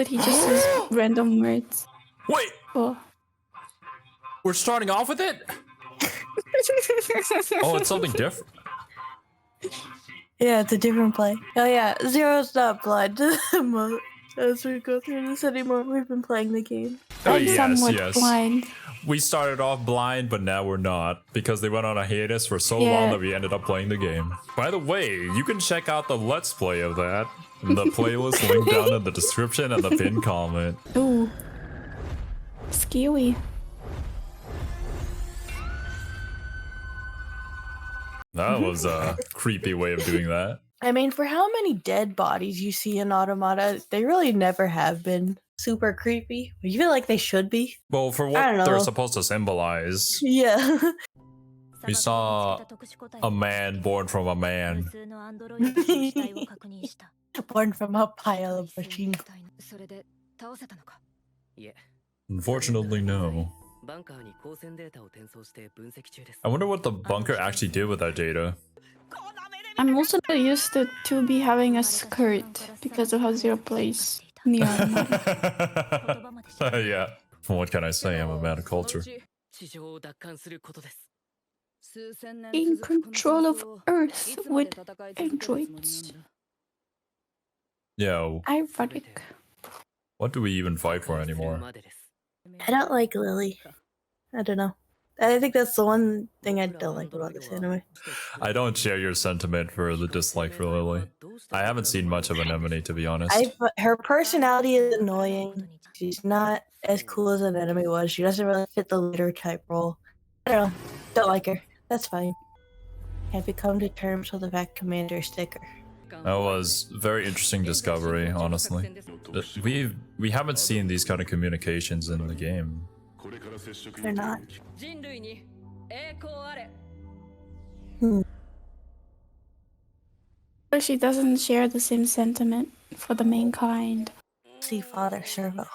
that he just says random words. Wait! Oh. We're starting off with it? Oh, it's something different. Yeah, it's a different play. Oh yeah, Zero's not blind to the mode as we go through this anymore. We've been playing the game. Oh, I'm somewhat blind. We started off blind, but now we're not, because they went on a hiatus for so long that we ended up playing the game. By the way, you can check out the Let's Play of that in the playlist link down in the description and the pinned comment. Ooh. Scary. That was a creepy way of doing that. I mean, for how many dead bodies you see in Automata, they really never have been super creepy. You feel like they should be. Well, for what they're supposed to symbolize. Yeah. We saw a man born from a man. Born from a pile of machine. Unfortunately, no. I wonder what the bunker actually did with that data. I'm also not used to be having a skirt because of how Zero plays NieR. Yeah. What can I say? I'm a man of culture. In control of Earth with androids. Yo. Ironic. What do we even fight for anymore? I don't like Lily. I don't know. I think that's the one thing I don't like about this anime. I don't share your sentiment for the dislike for Lily. I haven't seen much of Anemone, to be honest. Her personality is annoying. She's not as cool as Anemone was. She doesn't really fit the leader type role. I don't know. Don't like her. That's fine. Can't be come to terms with the fact Commander sticker. That was a very interesting discovery, honestly. We haven't seen these kind of communications in the game. They're not. But she doesn't share the same sentiment for the mankind. See Father Servo.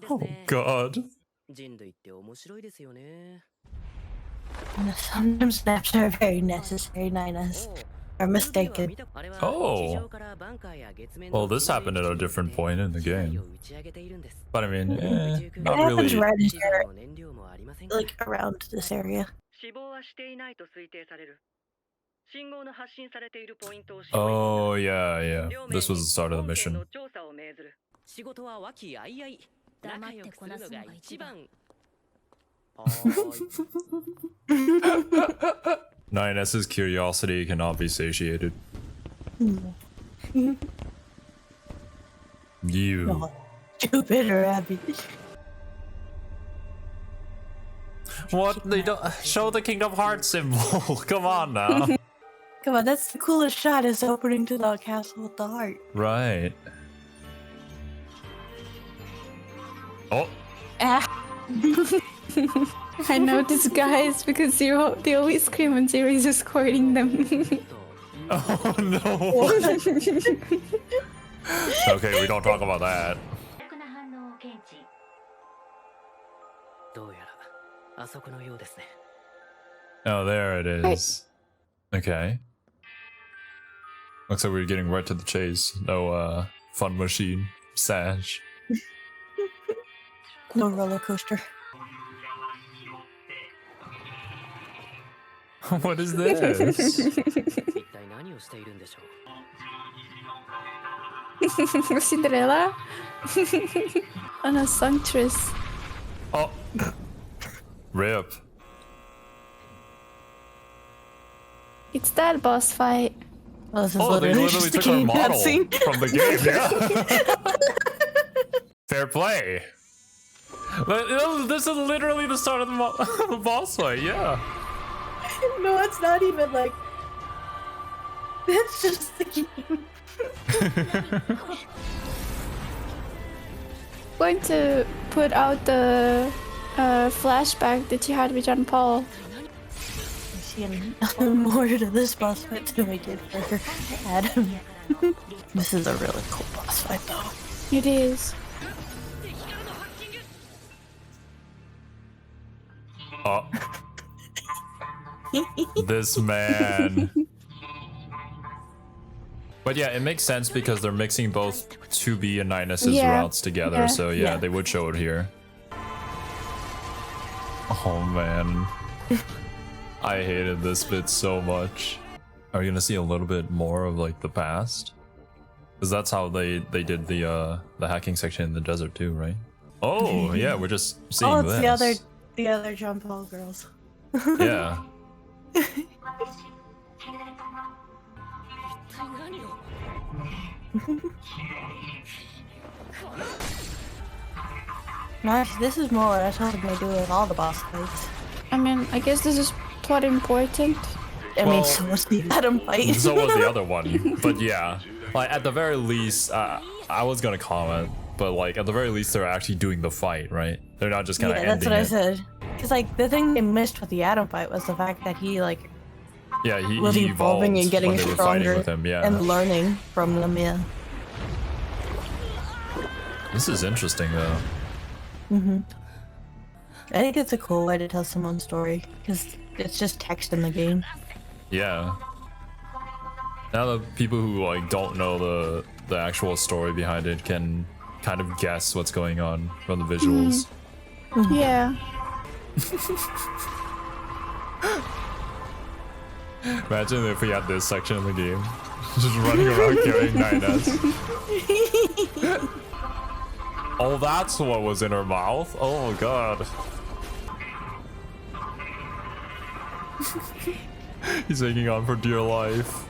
Oh god. Sometimes naps are very necessary, Ninas. Are mistaken. Oh. Well, this happened at a different point in the game. But I mean, not really. It happens right here, like around this area. Oh, yeah. This was the start of the mission. Nines' curiosity cannot be satiated. You. No. Stupid rabbit. What? They don't show the Kingdom Hearts symbol. Come on now. Come on, that's the coolest shot, is opening to the castle with the heart. Right. Oh. I know this guys because they always scream when Zero is escorting them. Oh no. Okay, we don't talk about that. Oh, there it is. Okay. Looks like we're getting right to the chase. No, fun machine. Sash. No roller coaster. What is this? Cinderella? And a songstress. Oh. Rip. It's that boss fight. Oh, this is they literally took our model cutscene. from the game, yeah. Fair play. This is literally the start of the boss fight, yeah. No, it's not even like... It's just the game. Going to put out the flashback that you had with John Paul. I see more to this boss fight than we did for Adam. This is a really cool boss fight, though. It is. Oh. This man. But yeah, it makes sense because they're mixing both 2B and 9S's Yeah. routes together. Yeah. So yeah, Yeah. they would show it here. Oh man. I hated this bit so much. Are we gonna see a little bit more of like the past? Because that's how they did the hacking section in the desert too, right? Oh yeah, we're just seeing Oh, it's this. the other jump hole girls. Yeah. Nice. This is more what I told them to do with all the boss fights. I mean, I guess this is plot important. I Well, mean, so was the Adam fight. So was the other one. But yeah, like at the very least, I was gonna comment, but like at the very least, they're actually doing the fight, right? They're not just kind of Yeah, that's ending what I it. said. Because like the thing they missed with the Adam fight was the fact that he like Yeah, he was he evolving evolved and getting when they were fighting stronger with him. Yeah, and learning from them. Yeah. this is interesting though. I think it's a cool way to tell someone's story because it's just text in the game. Yeah. Now the people who like don't know the actual story behind it can kind of guess what's going on from the visuals. Yeah. Imagine if we had this section in the game, just running around carrying 9S. Oh, that's what was in her mouth. Oh god. He's hanging on for dear life.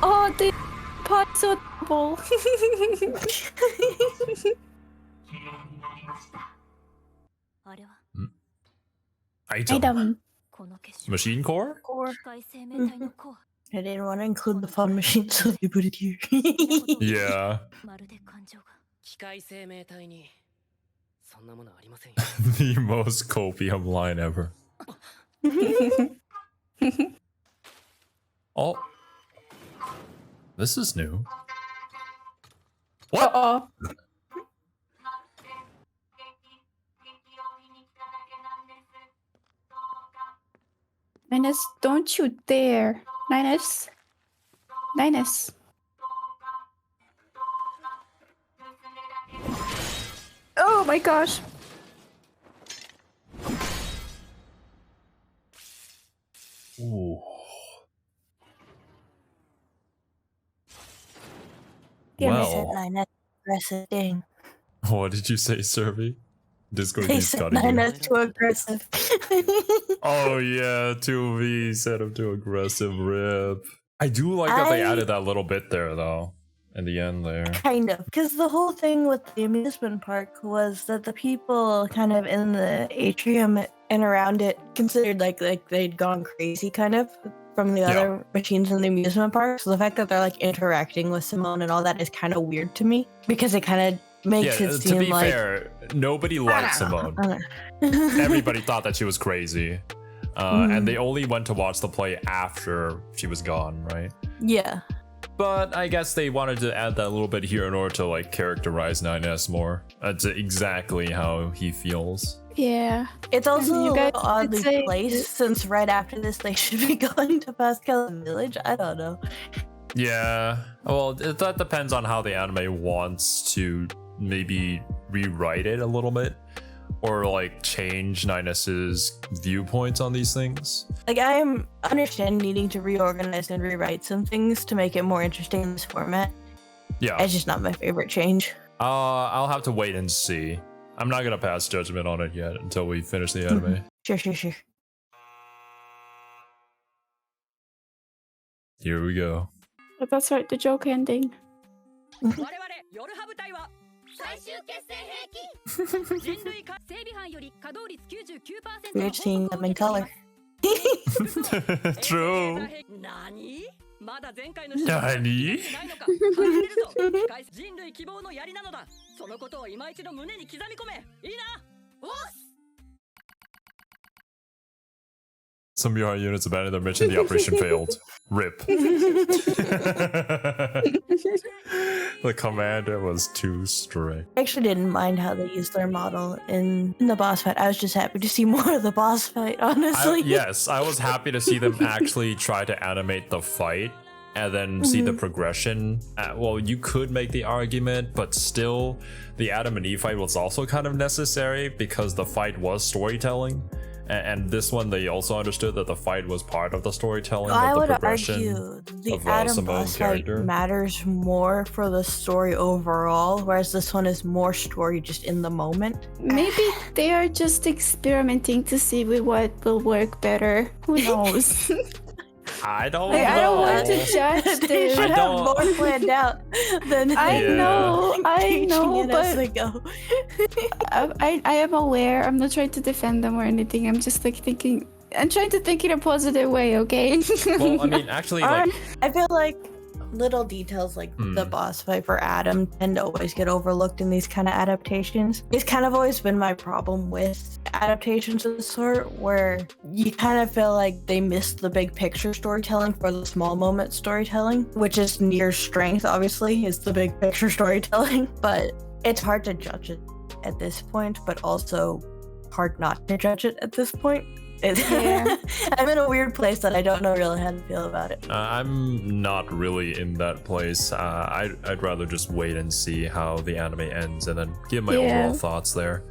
Oh, the pot's so terrible. Item. Item. Machine core? Or I didn't want to include the fun machine, so they put it here. Yeah. 機械生命体にそんなものありませんよ The most copium line ever. Oh. This is new. What? Uh-oh. Linus, don't you dare. Linus. Linus. Oh my gosh. Ooh. Damn, I Well. said 9S aggressive. Dang. What did you say, Survey? Discord They keeps said cutting you. 9S too aggressive. Oh yeah, 2V set up to aggressive rip. I do like that they added that little bit there though. In the end there. Kind of, because the whole thing with the amusement park was that the people kind of in the atrium and around it considered like they'd gone crazy kind of from the other machines in the amusement park. So the fact that they're like interacting with Simone and all that is kind of weird to me because it kind of makes it seem to be like fair, nobody liked Simone. I don't know. Everybody thought that she was crazy. And they only went to watch the play after she was gone, right? Yeah. But I guess they wanted to add that little bit here in order to like characterize 9S more. That's exactly how he feels. Yeah. It's also You a guys little oddly did say- placed since right after this they should be going to Pascal Village. I don't know. Yeah. Well, that depends on how the anime wants to maybe rewrite it a little bit. Or like change 9S's viewpoints on these things. Like I understand needing to reorganize and rewrite some things to make it more interesting in this format. Yeah. It's just not my favorite change. I'll have to wait and see. I'm not gonna pass judgment on it yet until we finish the anime. Sure. Here we go. But that's right, the joke ending. 我々ヨルハ部隊は最終決戦兵器人類化整備班より稼働率 99% Weird seeing them in color. True. 何まだ前回の何ないのか始めるぞ機械人類希望の槍なのだそのことを今一度胸に刻み込めいいなおっ Some UI units abandoned their mission. The operation failed. RIP. The commander was too strict. I actually didn't mind how they used their model in the boss fight. I was just happy to see more of the boss fight, honestly. Yes, I was happy to see them actually try to animate the fight and then see the progression. Well, you could make the argument, but still, the Adam and Eve fight was also kind of necessary because the fight was storytelling. And this one, they also understood that the fight was part of the storytelling. I of the would progression argue the of Adam Simone's boss fight character. matters more for the story overall, whereas this one is more story just in the moment. Maybe they are just experimenting to see what will work better. Who knows? I don't Like, know. I don't want to judge They this. should I have don't- more planned out than I Yeah. know, teaching it as but they go. I am aware. I'm not trying to defend them or anything. I'm just like thinking. I'm trying to think in a positive way. Okay. Well, I mean, actually, like, I feel like little details like the boss fight for Adam tend to always get overlooked in these kind of adaptations. It's kind of always been my problem with adaptations of this sort, where you kind of feel like they missed the big picture storytelling for the small moment storytelling, which is NieR's strength, obviously, is the big picture storytelling. But it's hard to judge it at this point, but also hard not to judge it at this point. Yeah. I'm in a weird place that I don't know really how to feel about it. I'm not really in that place. I'd rather just wait and see how the anime ends and then give my overall thoughts there.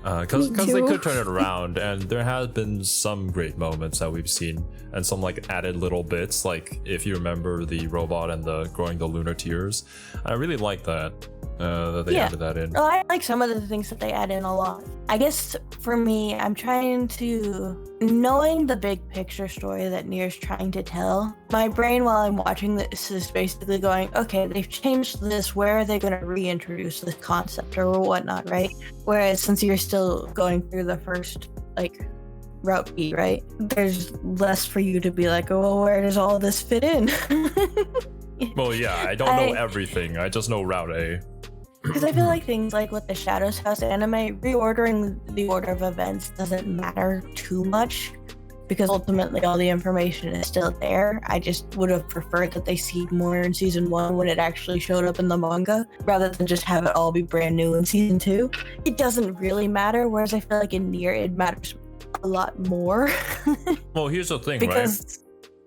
Because Me they too. could turn it around, and there has been some great moments that we've seen, and some like added little bits, like if you remember the robot and the growing the lunar tears. I really like that they added that in. Well, I like some of the things that they add in a lot. I guess for me, I'm trying to, knowing the big picture story that NieR's trying to tell, my brain while I'm watching this is basically going, okay, they've changed this, where are they going to reintroduce this concept or whatnot, right? Whereas since you're still going through the first, like, route B, right? There's less for you to be like, oh, well, where does all this fit in? Well, yeah, I don't know everything. I just know Route A. Because I feel like things like with the Shadows House anime, reordering the order of events doesn't matter too much, because ultimately all the information is still there. I just would have preferred that they see more in season 1 when it actually showed up in the manga, rather than just have it all be brand new in season 2. It doesn't really matter, whereas I feel like in NieR it matters a lot more. Well, here's the thing, because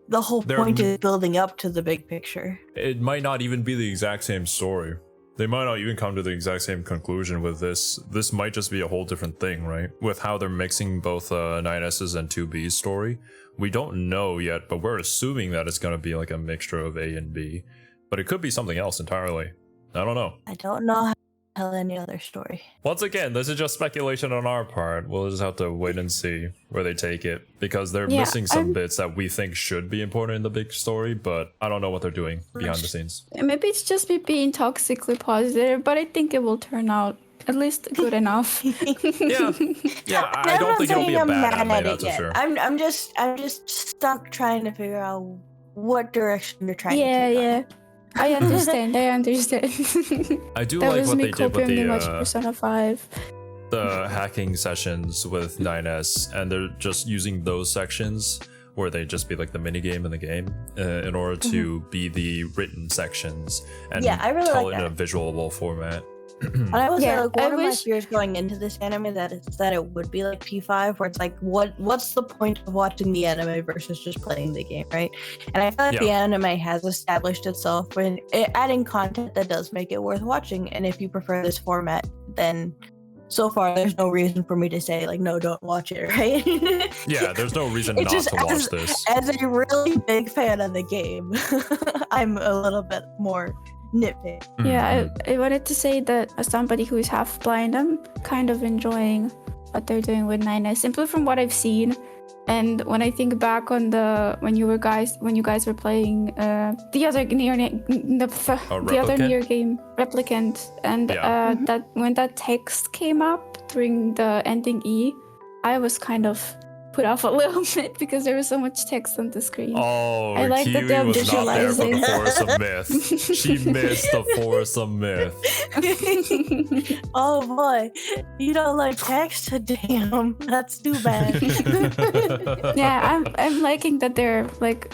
the whole They're- point is building up to the big picture. right? It might not even be the exact same story. They might not even come to the exact same conclusion with this. This might just be a whole different thing, right? With how they're mixing both 9S's and 2B's story. We don't know yet, but we're assuming that it's going to be like a mixture of A and B. But it could be something else entirely. I don't know. I don't know how to tell any other story. Once again, this is just speculation on our part. We'll just have to wait and see where they take it. Because they're Yeah, missing some bits that we think should be important in the big story, but I don't know what they're doing behind the scenes. Maybe it's just me being toxically positive, but I think it will turn out at least good enough. Yeah, I I'm don't not think it'll be saying a I'm bad mad anime, at it that's for yet. sure. I'm just stuck trying to figure out what direction they're trying to Yeah, take. yeah. I understand. I understand. I do That like was what me they did with copying much Persona 5. the hacking sessions with 9S, and they're just using those sections where they just be like the mini game in the game in order to be the written sections and Yeah, I really tell like it in a that. visualable format. And I was Yeah, like, I one of my wish- fears going into this anime that it would be like P5, where it's like, what's the point of watching the anime versus just playing the game, right? And I feel like the anime has established itself when adding content that does make it worth watching. And if you prefer this format, then so far there's no reason for me to say like, no, don't watch it, right? Yeah, there's no reason It's not just to watch this. As a really big fan of the game, I'm a little bit more nitpick. Yeah, I wanted to say that as somebody who is half blind, I'm kind of enjoying what they're doing with 9S, simply from what I've seen. And when I think back on when you guys were playing the other NieR the other Replicant? NieR game, Replicant, and that when that text came up during the ending E, I was kind of put off a little bit because there was so much text on the screen. Oh, I like that Kiwi they're was not there for the visualizing. Forest of Myth. She missed the Forest of Myth. Oh boy, you don't like text? Damn, that's too bad. Yeah, I'm liking that they're like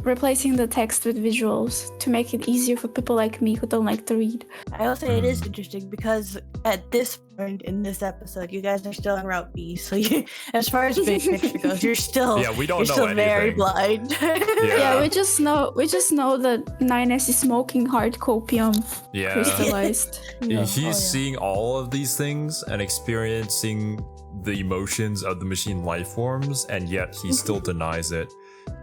replacing the text with visuals to make it easier for people like me who don't like to read. I will say it is interesting because at this point in this episode, you guys are still in Route B. So you, as far as big picture goes, you're still We don't you're know still anything. very blind. Yeah, we just know that 9S is smoking hard copium Yeah. crystallized. He's seeing all of these things and experiencing the emotions of the machine life forms, and yet he still denies it.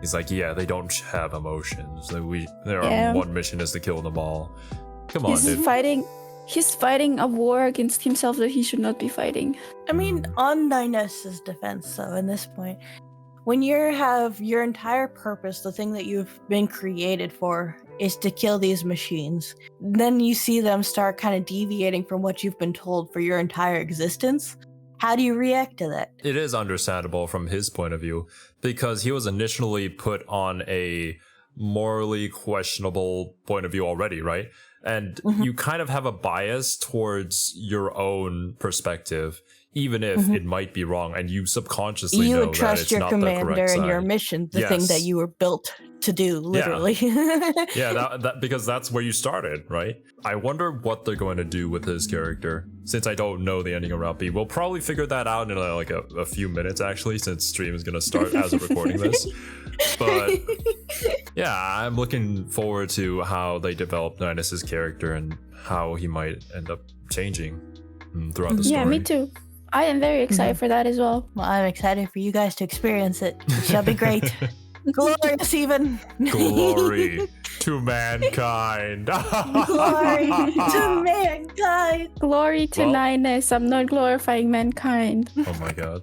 He's like, yeah, they don't have emotions. Like Yeah. one mission is to kill them all. Come on, dude. He's fighting a war against himself that he should not be fighting. I mean, on 9S's defense, though, in this point, when you have your entire purpose, the thing that you've been created for, is to kill these machines, then you see them start kind of deviating from what you've been told for your entire existence. How do you react to that? It is understandable from his point of view because he was initially put on a morally questionable point of view already, right? And you kind of have a bias towards your own perspective, even if it might be wrong, and you subconsciously You know would that trust it's your not the commander correct and your side. mission, the thing that Yes. you were built to do, literally. Yeah, that because that's where you started, right? I wonder what they're going to do with his character. Since I don't know the ending of Route B, we'll probably figure that out in like a few minutes, actually, since stream is going to start as of recording this. But yeah, I'm looking forward to how they develop 9S's character and how he might end up changing throughout the story. Yeah, me too. I am very excited for that as well. Well, I'm excited for you guys to experience it. It shall be great. Glorious, even. Glory to mankind. Glory to mankind. Glory to Well- 9S. I'm not glorifying mankind. Oh my god.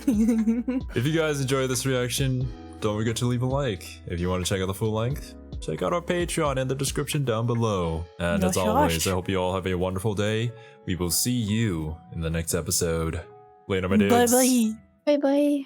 If you guys enjoyed this reaction, don't forget to leave a like. If you want to check out the full length, check out our Patreon in the description down below. And as Gosh, always, gosh. I hope you all have a wonderful day. We will see you in the next episode. Later, my dudes. Bye bye. Bye bye.